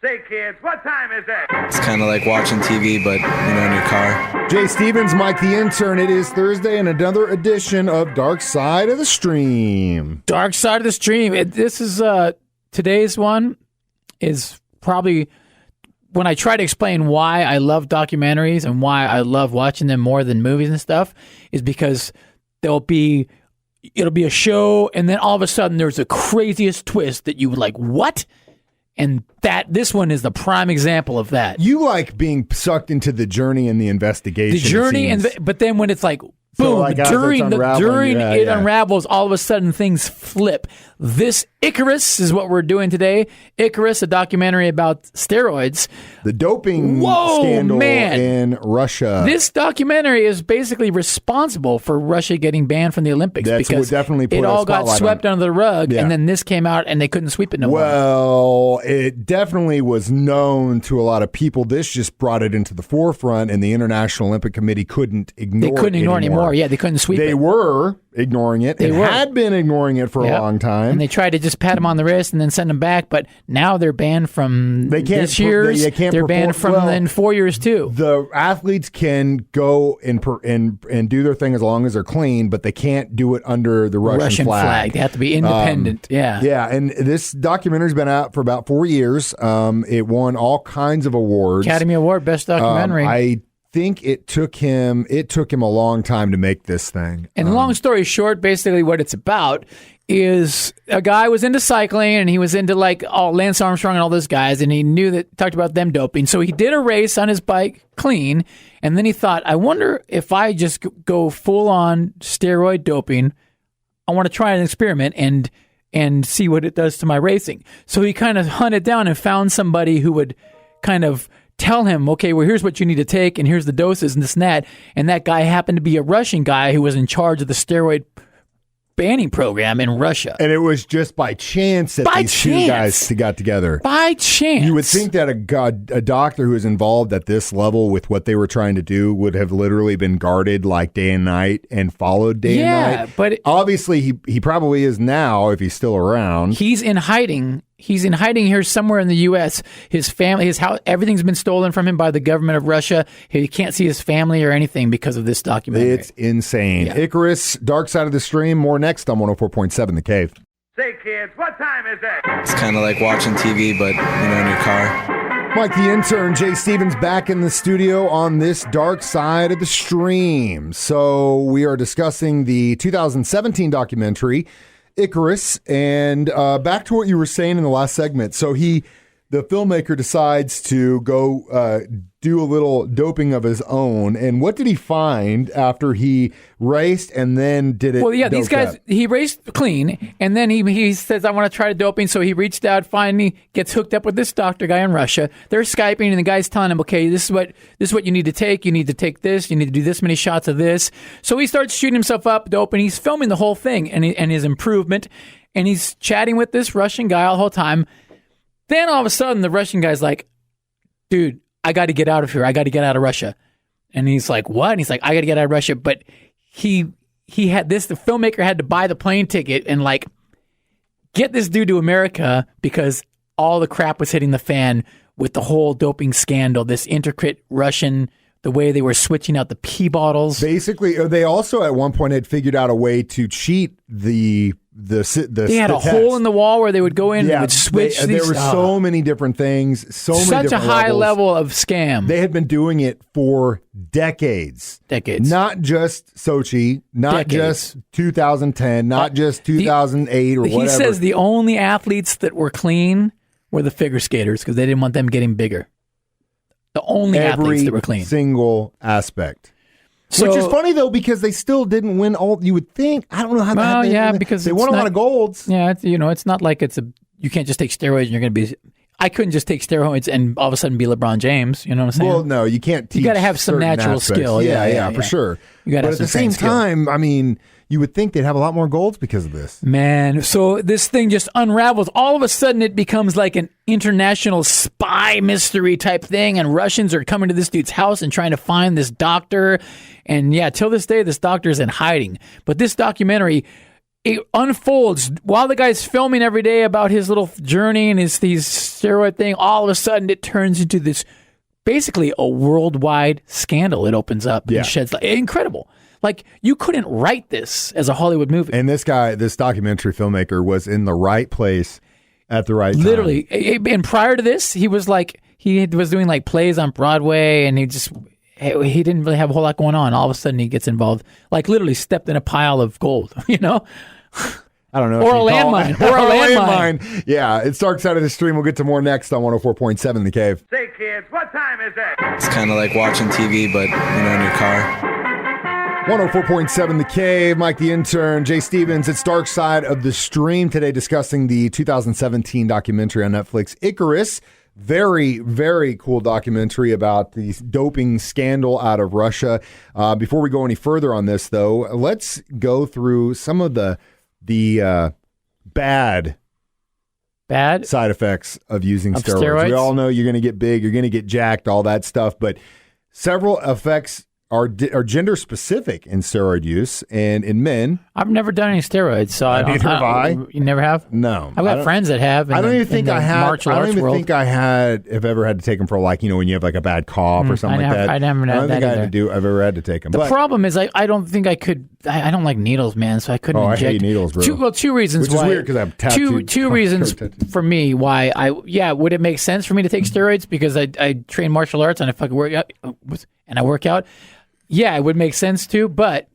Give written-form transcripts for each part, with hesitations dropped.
Say, kids, what time is it? It's kind of like watching TV, but, in your car. Jay Stevens, Mike the Intern. It is Thursday and another edition of Dark Side of the Stream. Dark Side of the Stream. This is, today's one is probably, when I try to explain why I love documentaries and why I love watching them more than movies and stuff, is because it'll be a show, and then all of a sudden there's the craziest twist that you would like, what? And this one is the prime example of that. You like being sucked into the journey and the investigation. The journey, but then when it's like, boom, during it unravels, all of a sudden things flip. This Icarus is what we're doing today. Icarus, a documentary about steroids. The doping scandal in Russia. This documentary is basically responsible for Russia getting banned from the Olympics. That's because definitely put it all got swept under the rug, and then this came out and they couldn't sweep it no more. Well, it definitely was known to a lot of people. This just brought it into the forefront, and the International Olympic Committee couldn't ignore it. They couldn't ignore it anymore. Yeah, they couldn't sweep it. They were ignoring it. They had been ignoring it for a long time. And they tried to just pat him on the wrist and then send him back, but now they're banned from this year's. They're banned from in 4 years too. The athletes can go and do their thing as long as they're clean, but they can't do it under the Russian flag. They have to be independent. Yeah, and this documentary's been out for about 4 years. It won all kinds of awards. Academy Award, Best Documentary. I think it took him a long time to make this thing. And long story short, basically what it's about is a guy was into cycling, and he was into like Lance Armstrong and all those guys, and he talked about them doping. So he did a race on his bike clean, and then he thought, I wonder if I just go full on steroid doping, I want to try an experiment and see what it does to my racing. So he kind of hunted down and found somebody who would kind of tell him, okay, well, here's what you need to take, and here's the doses and this and that. And that guy happened to be a Russian guy who was in charge of the steroid banning program in Russia. And it was just by chance that these two guys got together. By chance. You would think that a doctor who was involved at this level with what they were trying to do would have literally been guarded like day and night and followed day and night. But obviously he probably is now if he's still around. He's in hiding. He's in hiding here somewhere in the U.S. His family, his house, everything's been stolen from him by the government of Russia. He can't see his family or anything because of this documentary. It's insane. Yeah. Icarus, Dark Side of the Stream. More next on 104.7 The Cave. Say, kids, what time is it? It's kind of like watching TV, but, in your car. Mike the Intern, Jay Stevens back in the studio on this Dark Side of the Stream. So we are discussing the 2017 documentary, Icarus, and back to what you were saying in the last segment. So the filmmaker decides to go do a little doping of his own. And what did he find after he raced and then did it? Well, yeah, these guys, he raced clean, and then he says, I want to try doping. So he reached out, finally gets hooked up with this doctor guy in Russia. They're Skyping, and the guy's telling him, okay, this is what you need to take. You need to take this. You need to do this many shots of this. So he starts shooting himself up, doping. He's filming the whole thing and his improvement, and he's chatting with this Russian guy all the whole time. Then all of a sudden, the Russian guy's like, dude, I got to get out of here. I got to get out of Russia. And he's like, what? And he's like, I got to get out of Russia. But he had this, the filmmaker had to buy the plane ticket and like get this dude to America because all the crap was hitting the fan with the whole doping scandal, this intricate Russian, the way they were switching out the pee bottles. Basically, they also at one point had figured out a way to cheat the they had a hole in the wall where they would go in and they would switch. There were so many different things, such a high level of scam. They had been doing it for decades. Not just Sochi, not just 2010, not just 2008 or whatever. He says the only athletes that were clean were the figure skaters because they didn't want them getting bigger. The only athletes that were clean. Single aspect. Which is funny, though, because they still didn't win all, you would think. I don't know how that because they won a lot of golds. Yeah, it's not like you can't just take steroids and you're going to be. I couldn't just take steroids and all of a sudden be LeBron James. You know what I'm saying? Well, no, you can't teach. You got to have some natural skill. Yeah, for sure. You got to have at the same time, I mean, you would think they'd have a lot more golds because of this. Man, so this thing just unravels. All of a sudden, it becomes like an international spy mystery type thing, and Russians are coming to this dude's house and trying to find this doctor. And yeah, till this day, this doctor is in hiding. But this documentary, it unfolds while the guy's filming every day about his little journey and his steroid thing. All of a sudden, it turns into this basically a worldwide scandal. It opens up and sheds light. Incredible. Like, you couldn't write this as a Hollywood movie. And this guy, this documentary filmmaker, was in the right place at the right time. Literally. And prior to this, he was doing like plays on Broadway, and he didn't really have a whole lot going on. All of a sudden, he gets involved, like literally stepped in a pile of gold, you know? I don't know. Or a landmine. Or a landmine. Yeah, it's Dark Side of the Stream. We'll get to more next on 104.7 The Cave. Say, kids, what time is it? It's kind of like watching TV, but, in your car. 104.7 The Cave, Mike the Intern, Jay Stevens. It's Dark Side of the Stream today, discussing the 2017 documentary on Netflix, Icarus. Very, very cool documentary about the doping scandal out of Russia. Before we go any further on this, though, let's go through some of the bad side effects of using steroids. We all know you're going to get big, you're going to get jacked, all that stuff, but several effects are gender specific in steroid use, and in men. I've never done any steroids, so neither have I. You never have? No, I've got friends that have. I don't even think I had. I don't even think I have ever had to take them for, like, when you have like a bad cough or something like that. I never had that either. I've ever had to take them. The problem is I don't think I could. I don't like needles, man, so I couldn't inject. I hate needles, bro. Two reasons Which why. Which is weird because I have tattooed. Two reasons for me why would it make sense for me to take steroids, because I train martial arts and I fucking work out. Yeah, it would make sense too, but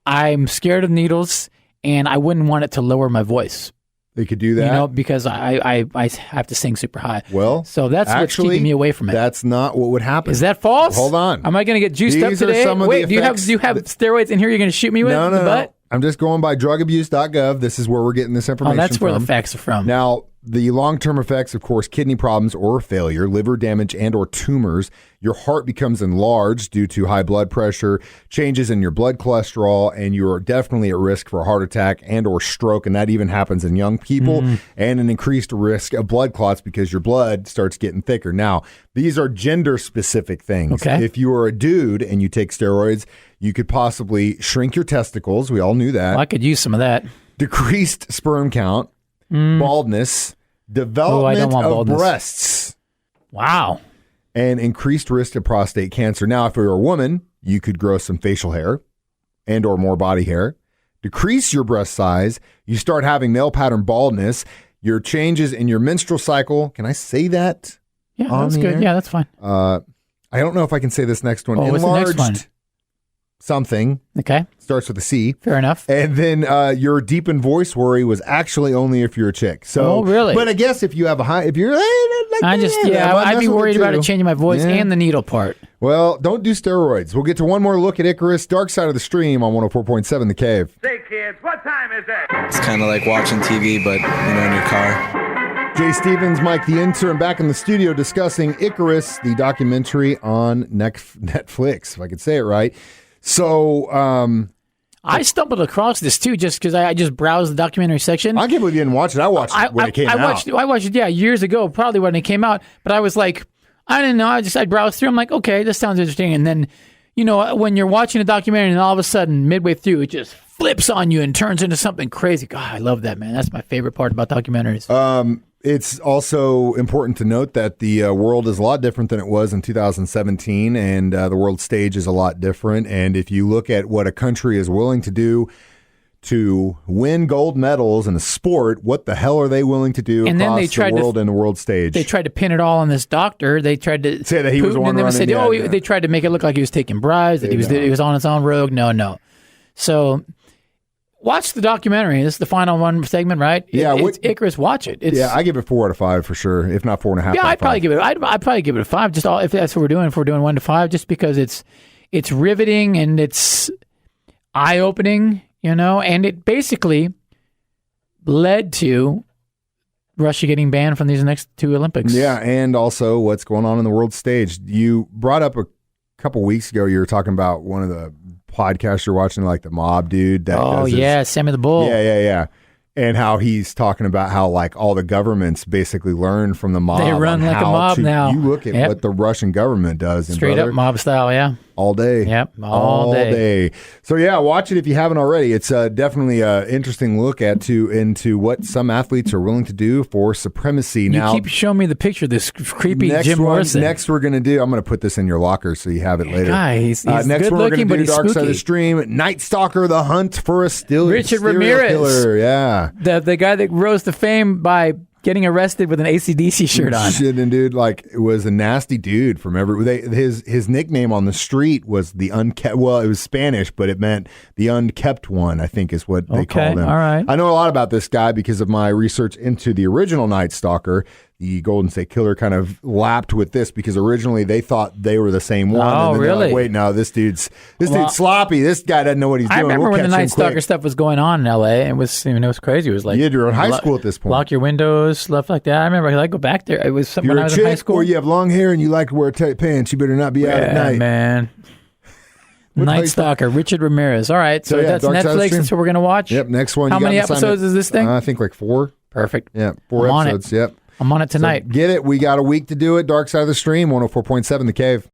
I'm scared of needles, and I wouldn't want it to lower my voice. They could do that, because I have to sing super high. Well, so that's what's keeping me away from it. That's not what would happen. Is that false? Hold on. Am I going to get juiced up today? Wait, do you have steroids in here? You're going to shoot me with no, the butt? I'm just going by drugabuse.gov. This is where we're getting this information that's from. Where the facts are from. Now, the long-term effects, of course, kidney problems or failure, liver damage and or tumors. Your heart becomes enlarged due to high blood pressure, changes in your blood cholesterol, and you're definitely at risk for a heart attack and or stroke, and that even happens in young people, and an increased risk of blood clots because your blood starts getting thicker. Now, these are gender-specific things. Okay. If you are a dude and you take steroids, you could possibly shrink your testicles. We all knew that. Well, I could use some of that. Decreased sperm count, baldness, development of baldness. breasts. Wow. And increased risk of prostate cancer. Now, if you're a woman, you could grow some facial hair and or more body hair. Decrease your breast size. You start having male pattern baldness. Your changes in your menstrual cycle. Can I say that? Yeah, that's good. Yeah, that's fine. I don't know if I can say this next one. What's the next one? Something. Okay. Starts with a C. Fair enough. And then your deepened voice worry was actually only if you're a chick. So, really? But I guess if you have a high, if you're, I'd be worried about it changing my voice and the needle part. Well, don't do steroids. We'll get to one more look at Icarus, Dark Side of the Stream on 104.7 The Cave. Say, kids, what time is it? It's kind of like watching TV, but, in your car. Jay Stevens, Mike the Intern, back in the studio discussing Icarus, the documentary on Netflix, if I could say it right. So, I stumbled across this too, just because I just browsed the documentary section. I can't believe you didn't watch it. I watched it when it came out. I watched it, years ago, probably when it came out. But I was like, I didn't know. I browsed through. I'm like, okay, this sounds interesting. And then, when you're watching a documentary and all of a sudden, midway through, it just flips on you and turns into something crazy. God, I love that, man. That's my favorite part about documentaries. It's also important to note that the world is a lot different than it was in 2017, and the world stage is a lot different. And if you look at what a country is willing to do to win gold medals in a sport, what the hell are they willing to do across the world and the world stage? They tried to pin it all on this doctor. They tried to say that he was one running. They tried to make it look like he was taking bribes, that he was on his own rogue. No. So watch the documentary. This is the final one segment, right? Yeah, it's Icarus. Watch it. I give it 4 out of 5 for sure, if not 4.5. Yeah, I'd probably give it a 5. Just if that's what we're doing. If we're doing 1 to 5, just because it's riveting and it's eye opening, and it basically led to Russia getting banned from these next 2 Olympics. Yeah, and also what's going on in the world stage. You brought up a couple weeks ago. You were talking about one of the podcast you're watching, like the mob dude. Sammy the Bull. Yeah. And how he's talking about how like all the governments basically learn from the mob. They run like a mob now. You look at what the Russian government does. Straight up mob style, yeah. All day. Yep, all day. So yeah, watch it if you haven't already. It's definitely an interesting look into what some athletes are willing to do for supremacy. You keep showing me the picture of this creepy Jim Morrison. Next we're going to do, I'm going to put this in your locker so you have it later. Guy, he's next good one we're looking, going to but do he's Dark Side spooky. of the Stream, Night Stalker, The Hunt for a Richard Serial Ramirez. Killer. Yeah. The guy that rose to fame by getting arrested with an AC/DC shirt on. Shit, and dude, like, it was a nasty dude from his nickname on the street was the unkept. Well, it was Spanish, but it meant the unkept one, I think is what they called him. All right. I know a lot about this guy because of my research into the original Night Stalker. The Golden State Killer kind of lapped with this because originally they thought they were the same one. Oh, and then really? Like, wait, no, this dude's sloppy. This guy doesn't know what he's doing. I remember We'll when the catch him Night Stalker quick. stuff was going on in L.A. It was, it was crazy. It was like You had your own high school at this point. Lock your windows, stuff like that. I remember I go back there. It was something You're when I a was in high chick school. or you have long hair and you like to wear tight pants. You better not be out at night. Man. Night Stalker, Richard Ramirez. All right, so yeah, that's Dark Side of the Netflix. Stream. That's what we're going to watch. Yep, next one. How you got many an assignment. episodes is this thing? I think like 4. Perfect. Yeah, 4 I'm on episodes. it. Yep. I'm on it tonight. So get it. We got a week to do it. Dark Side of the Stream, 104.7 The Cave.